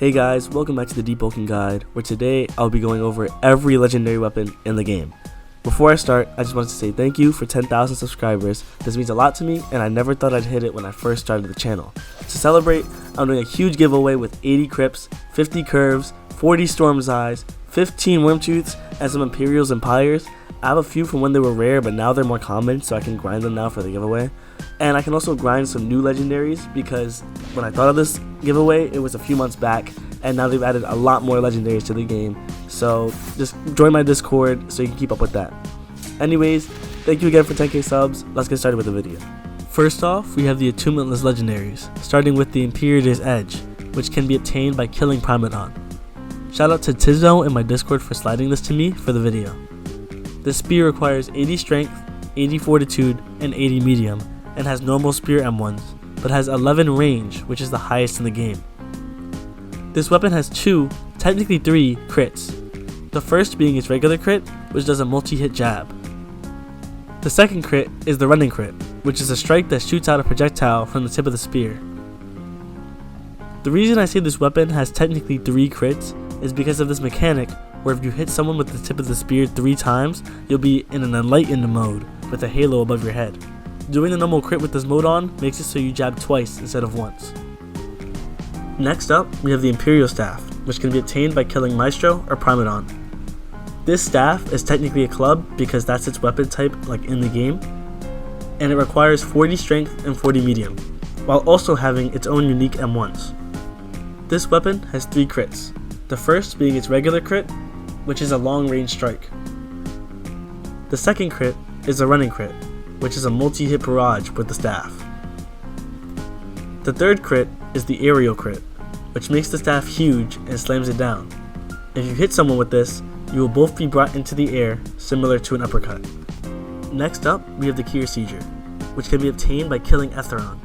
Hey guys, welcome back to the Deepwoken guide, where today I'll be going over every legendary weapon in the game. Before I start, I just wanted to say thank you for 10,000 subscribers. This means a lot to me, and I never thought I'd hit it when I first started the channel. To celebrate, I'm doing a huge giveaway with 80 crypts, 50 curves, 40 storm's eyes, 15 wormtooths, and some imperials and pyres. I have a few from when they were rare, but now they're more common, so I can grind them now for the giveaway. And I can also grind some new legendaries, because when I thought of this giveaway, it was a few months back, and now they've added a lot more legendaries to the game. So just join my Discord so you can keep up with that. Anyways, thank you again for 10k subs. Let's get started with the video. First off, we have the Attunementless legendaries, starting with the Imperator's Edge, which can be obtained by killing Primadon. Shout out to Tizzo in my Discord for sliding this to me for the video. This spear requires 80 strength, 80 fortitude, and 80 medium, and has normal spear M1s, but has 11 range, which is the highest in the game. This weapon has technically three crits. The first being its regular crit, which does a multi-hit jab. The second crit is the running crit, which is a strike that shoots out a projectile from the tip of the spear. The reason I say this weapon has technically three crits is because of this mechanic where if you hit someone with the tip of the spear 3 times, you'll be in an enlightened mode with a halo above your head. Doing the normal crit with this mode on makes it so you jab twice instead of once. Next up, we have the Imperial Staff, which can be obtained by killing Maestro or Primadon. This staff is technically a club because that's its weapon type like in the game, and it requires 40 strength and 40 medium, while also having its own unique M1s. This weapon has 3 crits, the first being its regular crit, which is a long range strike. The second crit is a running crit, which is a multi-hit barrage with the staff. The third crit is the aerial crit, which makes the staff huge and slams it down. If you hit someone with this, you will both be brought into the air, similar to an uppercut. Next up, we have the Kier Sieger, which can be obtained by killing Etheron.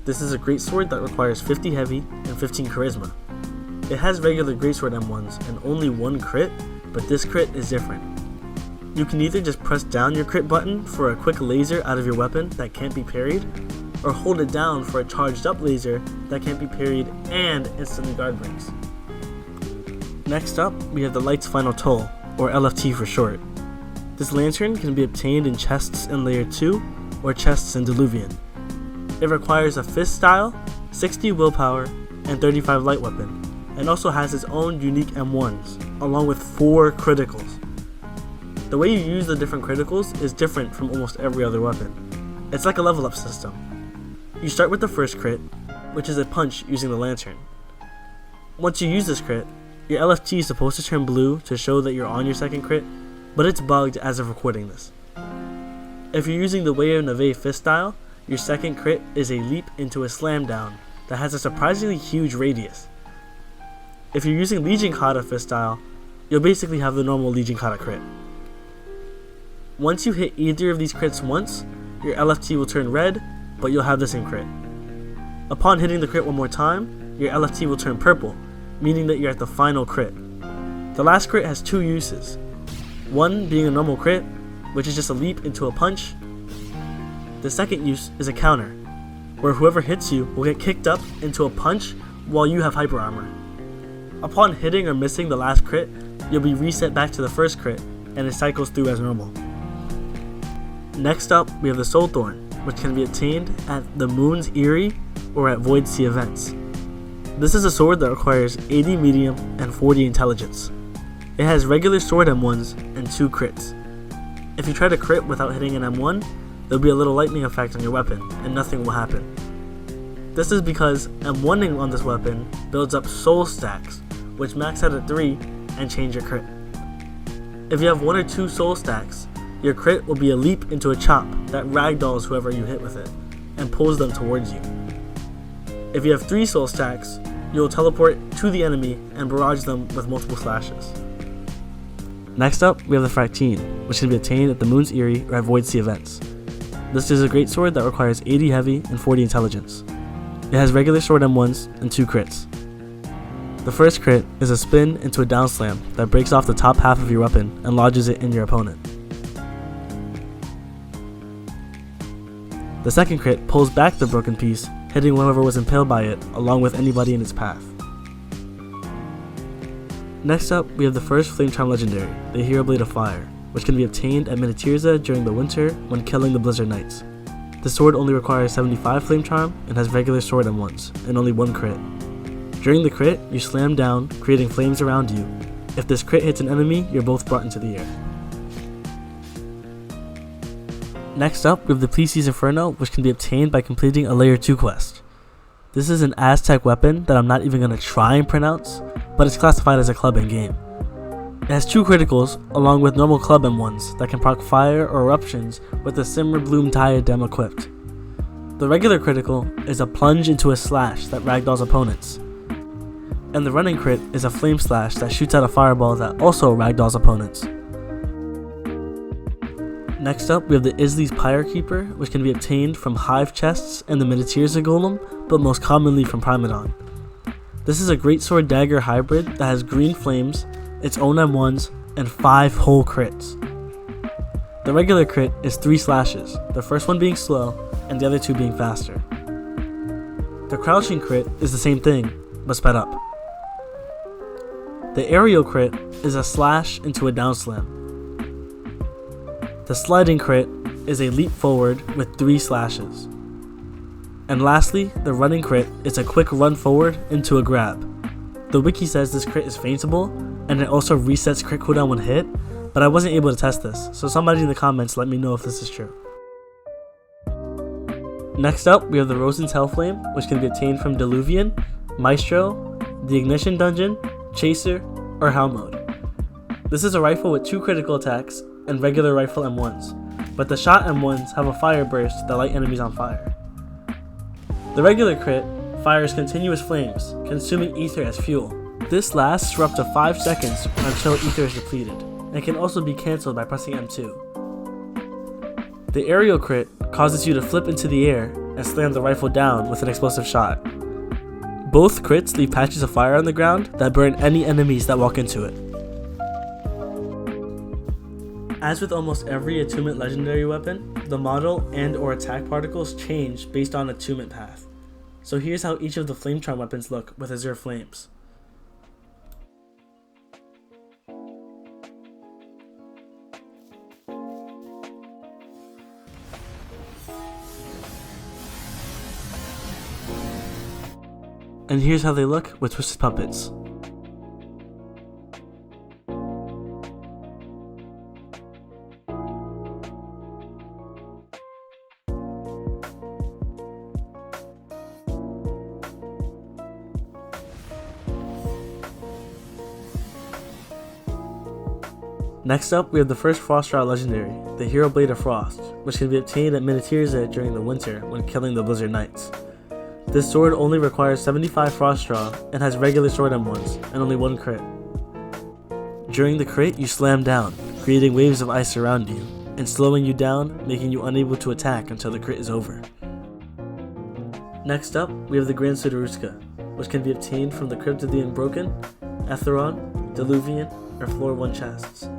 This is a greatsword that requires 50 heavy and 15 charisma. It has regular greatsword M1s and only 1 crit, but this crit is different. You can either just press down your crit button for a quick laser out of your weapon that can't be parried, or hold it down for a charged up laser that can't be parried and instantly guard breaks. Next up, we have the Light's Final Toll, or LFT for short. This lantern can be obtained in chests in layer 2 or chests in Diluvian. It requires a fist style, 60 willpower, and 35 light weapon, and also has its own unique M1s, along with 4 criticals. The way you use the different criticals is different from almost every other weapon. It's like a level up system. You start with the first crit, which is a punch using the lantern. Once you use this crit, your LFT is supposed to turn blue to show that you're on your second crit, but it's bugged as of recording this. If you're using the Way of Neve fist style, your second crit is a leap into a slam down that has a surprisingly huge radius. If you're using Legion Kata fist style, you'll basically have the normal Legion Kata crit. Once you hit either of these crits once, your LFT will turn red, but you'll have the same crit. Upon hitting the crit one more time, your LFT will turn purple, meaning that you're at the final crit. The last crit has 2 uses, one being a normal crit, which is just a leap into a punch. The second use is a counter, where whoever hits you will get kicked up into a punch while you have hyper armor. Upon hitting or missing the last crit, you'll be reset back to the first crit, and it cycles through as normal. Next up, we have the Soul Thorn, which can be obtained at the Moon's Eyrie or at Void Sea events. This is a sword that requires 80 medium and 40 intelligence. It has regular sword M1s and 2 crits. If you try to crit without hitting an M1, there'll be a little lightning effect on your weapon and nothing will happen. This is because M1ing on this weapon builds up soul stacks, which max out at 3 and change your crit. If you have 1 or 2 soul stacks, your crit will be a leap into a chop that ragdolls whoever you hit with it and pulls them towards you. If you have 3 soul stacks, you'll teleport to the enemy and barrage them with multiple slashes. Next up, we have the Fractine, which can be obtained at the Moon's Eyrie or at Void Sea events. This is a great sword that requires 80 heavy and 40 intelligence. It has regular sword M1s and 2 crits. The first crit is a spin into a down slam that breaks off the top half of your weapon and lodges it in your opponent. The second crit pulls back the broken piece, hitting whoever was impaled by it along with anybody in its path. Next up, we have the first Flamecharm legendary, the Hero Blade of Fire, which can be obtained at Minatirza during the winter when killing the Blizzard Knights. The sword only requires 75 Flamecharm and has regular sword M1s, and only 1 crit. During the crit, you slam down, creating flames around you. If this crit hits an enemy, you're both brought into the air. Next up, we have the Plese's Inferno, which can be obtained by completing a Layer 2 quest. This is an Aztec weapon that I'm not even going to try and pronounce, but it's classified as a club in-game. It has 2 criticals, along with normal club M1s that can proc fire or eruptions with the Simmer Bloom Diadem equipped. The regular critical is a plunge into a slash that ragdolls opponents. And the running crit is a flame slash that shoots out a fireball that also ragdolls opponents. Next up, we have the Isley's Pyre Keeper, which can be obtained from Hive chests and the Minatirza Golem, but most commonly from Primadon. This is a greatsword dagger hybrid that has green flames, its own M1s, and 5 whole crits. The regular crit is 3 slashes, the first one being slow and the other 2 being faster. The crouching crit is the same thing, but sped up. The aerial crit is a slash into a down slam. The sliding crit is a leap forward with 3 slashes. And lastly, the running crit is a quick run forward into a grab. The wiki says this crit is feintable, and it also resets crit cooldown when hit, but I wasn't able to test this, so somebody in the comments let me know if this is true. Next up, we have the Rosen's Hellflame, which can be obtained from Diluvian, Maestro, the Ignition Dungeon, Chaser, or Hell Mode. This is a rifle with 2 critical attacks and regular rifle M1s, but the shot M1s have a fire burst that light enemies on fire. The regular crit fires continuous flames, consuming ether as fuel. This lasts for up to 5 seconds until ether is depleted, and can also be cancelled by pressing M2. The aerial crit causes you to flip into the air and slam the rifle down with an explosive shot. Both crits leave patches of fire on the ground that burn any enemies that walk into it. As with almost every attunement legendary weapon, the model and or attack particles change based on attunement path. So here's how each of the Flamecharm weapons look with Azure Flames. And here's how they look with Twisted Puppets. Next up, we have the first Frostdraw legendary, the Hero Blade of Frost, which can be obtained at Minatirza during the winter when killing the Blizzard Knights. This sword only requires 75 Frostdraw and has regular sword M1s and only 1 crit. During the crit, you slam down, creating waves of ice around you, and slowing you down, making you unable to attack until the crit is over. Next up, we have the Grand Sudaruska, which can be obtained from the Crypt of the Unbroken, Etheron, Diluvian, or Floor 1 chests.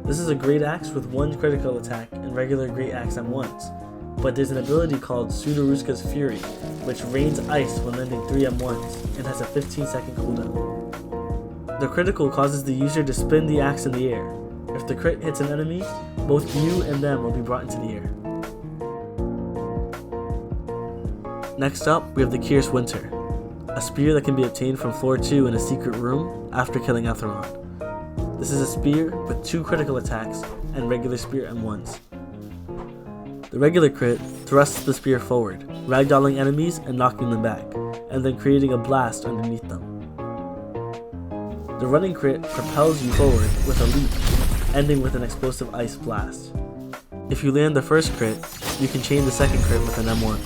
This is a Great Axe with 1 critical attack and regular Great Axe M1s, but there's an ability called Sudaruska's Fury, which rains ice when landing 3 M1s and has a 15-second cooldown. The critical causes the user to spin the axe in the air. If the crit hits an enemy, both you and them will be brought into the air. Next up, we have the Kyr's Winter, a spear that can be obtained from floor 2 in a secret room after killing Etheron. This is a spear with 2 critical attacks and regular spear M1s. The regular crit thrusts the spear forward, ragdolling enemies and knocking them back, and then creating a blast underneath them. The running crit propels you forward with a leap, ending with an explosive ice blast. If you land the first crit, you can chain the second crit with an M1.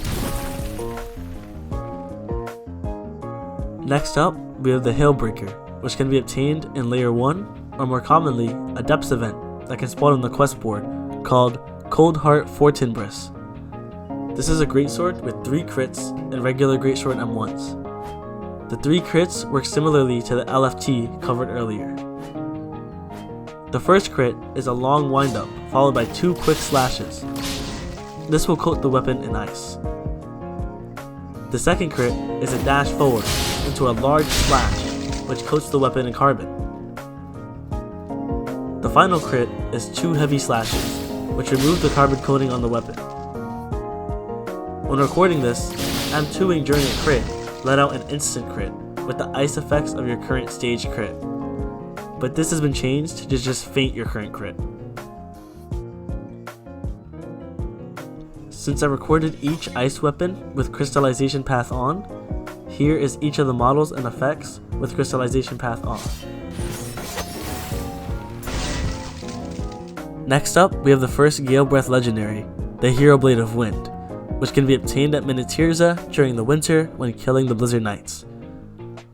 Next up, we have the Hailbreaker, which can be obtained in Layer 1, or more commonly, a Depths event that can spawn on the quest board called Cold Heart Fortinbris. This is a greatsword with 3 crits and regular greatsword M1s. The 3 crits work similarly to the LFT covered earlier. The first crit is a long windup followed by 2 quick slashes. This will coat the weapon in ice. The second crit is a dash forward into a large slash which coats the weapon in carbon. The final crit is 2 heavy slashes, which remove the carbon coating on the weapon. When recording this, I'm 2ing during a crit, let out an instant crit with the ice effects of your current stage crit. But this has been changed to just faint your current crit. Since I recorded each ice weapon with crystallization path on, here is each of the models and effects with crystallization path off. Next up, we have the first Galebreath legendary, the Hero Blade of Wind, which can be obtained at Minas Tirith during the winter when killing the Blizzard Knights.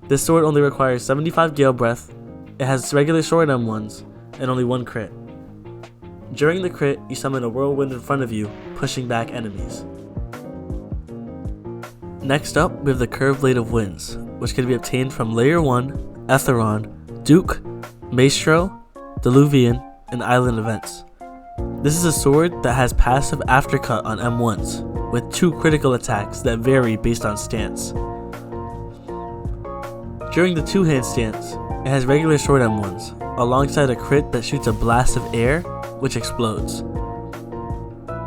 This sword only requires 75 Galebreath, it has regular sword M1s, and only 1 crit. During the crit, you summon a whirlwind in front of you, pushing back enemies. Next up, we have the Curved Blade of Winds, which can be obtained from Layer 1, Etheron, Duke, Maestro, Diluvian, and Island events. This is a sword that has passive aftercut on M1s, with 2 critical attacks that vary based on stance. During the 2-hand stance, it has regular sword M1s, alongside a crit that shoots a blast of air, which explodes.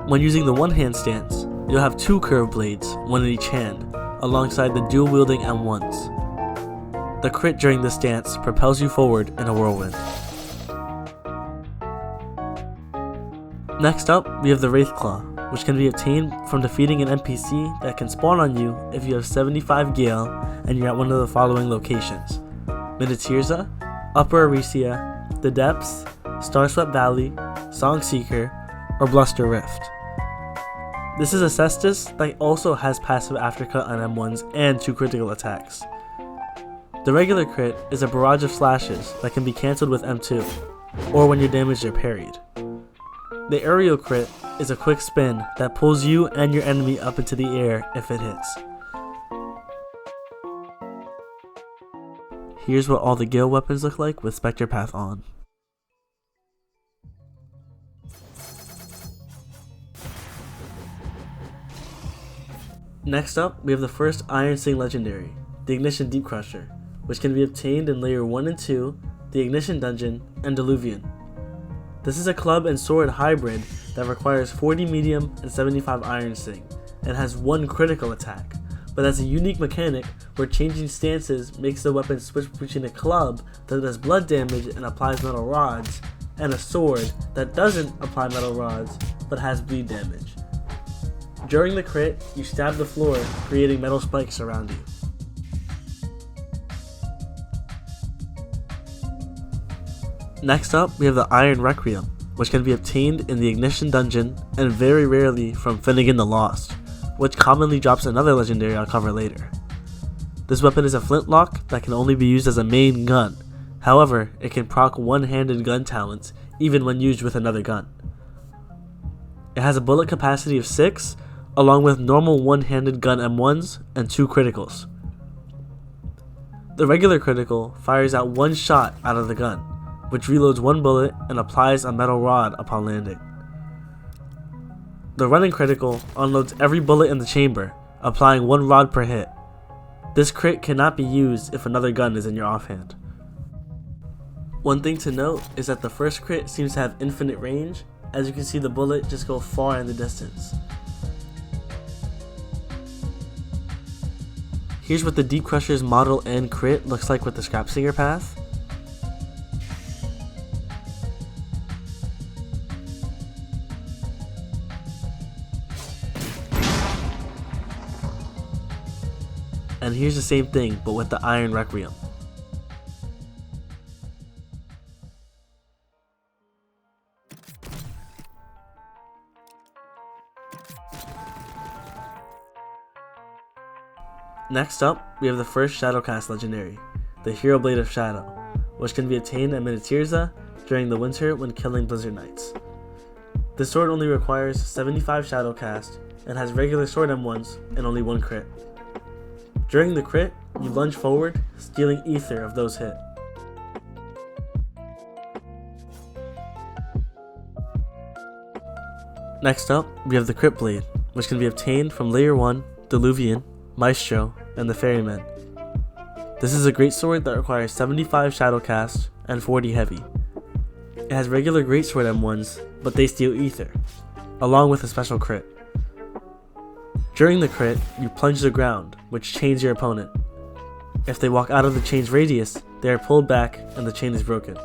When using the 1-hand stance, you'll have 2 curved blades, 1 in each hand, alongside the dual-wielding M1s. The crit during this stance propels you forward in a whirlwind. Next up, we have the Wraithclaw, which can be obtained from defeating an NPC that can spawn on you if you have 75 Gale and you're at one of the following locations: Minas Tirith, Upper Arisia, The Depths, Starswept Valley, Songseeker, or Bluster Rift. This is a Cestus that also has passive aftercut on M1s and 2 critical attacks. The regular crit is a barrage of slashes that can be cancelled with M2, or when your damage are parried. The aerial crit is a quick spin that pulls you and your enemy up into the air if it hits. Here's what all the Gale weapons look like with Spectre Path on. Next up, we have the first Ironsing legendary, the Ignition Deep Crusher, which can be obtained in Layer 1 and 2, the Ignition Dungeon, and Diluvian. This is a club and sword hybrid that requires 40 medium and 75 Ironsing, and has 1 critical attack, but has a unique mechanic where changing stances makes the weapon switch between a club that does blood damage and applies metal rods, and a sword that doesn't apply metal rods but has bleed damage. During the crit, you stab the floor, creating metal spikes around you. Next up, we have the Iron Requiem, which can be obtained in the Ignition Dungeon and very rarely from Finnegan the Lost, which commonly drops another legendary I'll cover later. This weapon is a flintlock that can only be used as a main gun, however, it can proc one-handed gun talents even when used with another gun. It has a bullet capacity of 6, along with normal one-handed gun M1s and 2 criticals. The regular critical fires out 1 shot out of the gun, which reloads 1 bullet and applies a metal rod upon landing. The running critical unloads every bullet in the chamber, applying 1 rod per hit. This crit cannot be used if another gun is in your offhand. One thing to note is that the first crit seems to have infinite range, as you can see the bullet just go far in the distance. Here's what the Deep Crusher's model and crit looks like with the Scrapsinger path. And here's the same thing, but with the Iron Requiem. Next up, we have the first Shadowcast legendary, the Hero Blade of Shadow, which can be obtained at Minas Tirith during the winter when killing Blizzard Knights. This sword only requires 75 Shadowcast and has regular sword M1s and only 1 crit. During the crit, you lunge forward, stealing ether of those hit. Next up, we have the Crypt Blade, which can be obtained from Layer 1, Diluvian, Maestro, and the Ferryman. This is a great sword that requires 75 Shadowcast and 40 heavy. It has regular greatsword M1s, but they steal ether, along with a special crit. During the crit, you plunge the ground, which chains your opponent. If they walk out of the chain's radius, they are pulled back and the chain is broken.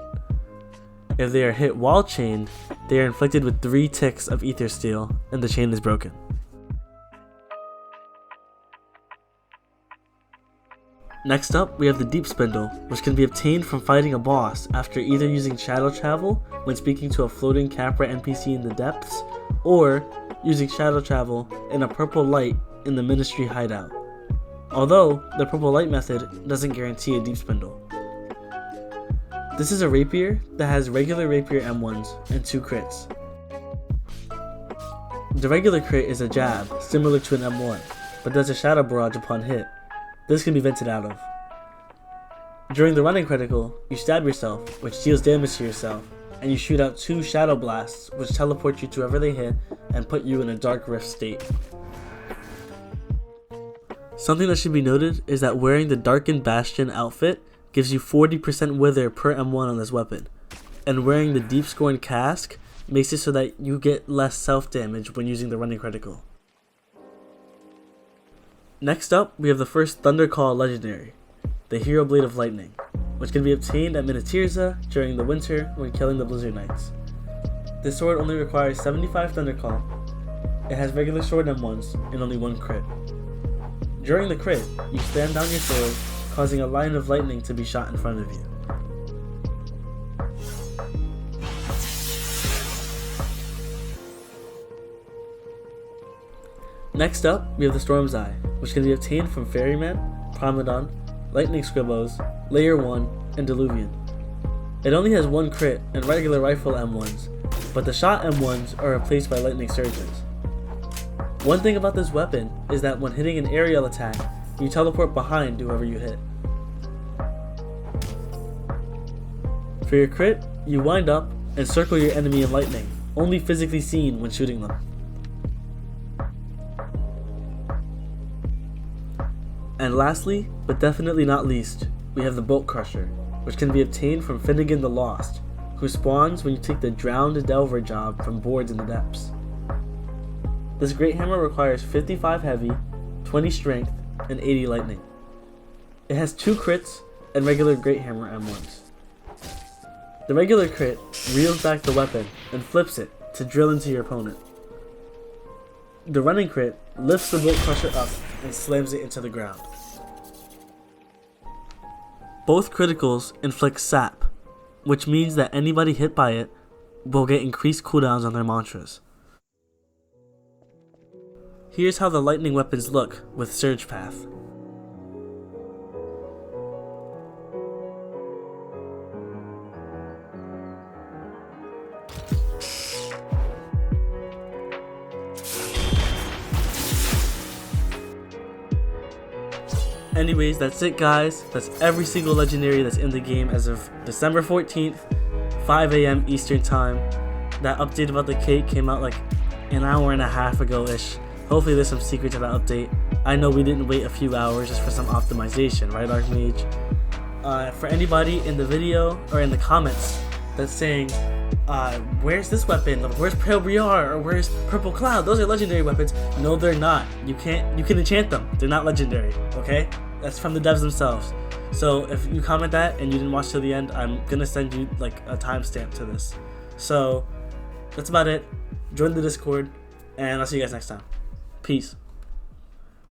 If they are hit while chained, they are inflicted with 3 ticks of ether steal and the chain is broken. Next up, we have the Deep Spindle, which can be obtained from fighting a boss after either using Shadow Travel when speaking to a floating Capra NPC in the depths, or using Shadow Travel in a purple light in the Ministry hideout. Although, the purple light method doesn't guarantee a Deep Spindle. This is a rapier that has regular rapier M1s and 2 crits. The regular crit is a jab, similar to an M1, but does a shadow barrage upon hit. This can be vented out of. During the running critical, you stab yourself, which deals damage to yourself, and you shoot out 2 shadow blasts, which teleport you to wherever they hit and put you in a dark rift state. Something that should be noted is that wearing the Darkened Bastion outfit gives you 40% wither per M1 on this weapon, and wearing the Deep Scorn Cask makes it so that you get less self damage when using the running critical. Next up, we have the first Thundercall legendary, the Hero Blade of Lightning, which can be obtained at Minatirza during the winter when killing the Blizzard Knights. This sword only requires 75 Thundercall, it has regular sword M1s, and only 1 crit. During the crit, you stand down your sword, causing a line of lightning to be shot in front of you. Next up, we have the Storm's Eye, which can be obtained from Ferryman, Promodon, Lightning Scribbles, Layer 1, and Diluvian. It only has 1 crit and regular rifle M1s, but the shot M1s are replaced by Lightning Surges. One thing about this weapon is that when hitting an aerial attack, you teleport behind whoever you hit. For your crit, you wind up and circle your enemy in lightning, only physically seen when shooting them. And lastly, but definitely not least, we have the Bolt Crusher, which can be obtained from Finnegan the Lost, who spawns when you take the Drowned Delver job from boards in the depths. This Great Hammer requires 55 heavy, 20 strength, and 80 lightning. It has 2 crits and regular Great Hammer M1s. The regular crit reels back the weapon and flips it to drill into your opponent. The running crit lifts the Bolt Crusher up and slams it into the ground. Both criticals inflict sap, which means that anybody hit by it will get increased cooldowns on their mantras. Here's how the lightning weapons look with Surge Path. Anyways, that's it guys. That's every single legendary that's in the game as of December 14th, 5 AM Eastern time. That update about the cake came out like an hour and a half ago-ish. Hopefully there's some secret to that update. I know we didn't wait a few hours just for some optimization, right Archmage? For anybody in the video or in the comments that's saying, where's this weapon? Where's Pale Briar? Or where's Purple Cloud? Those are legendary weapons. No, they're not. You can enchant them. They're not legendary, okay? That's from the devs themselves. So if you comment that and you didn't watch till the end, I'm gonna send you like a timestamp to this. So that's about it. Join the Discord, and I'll see you guys next time. Peace.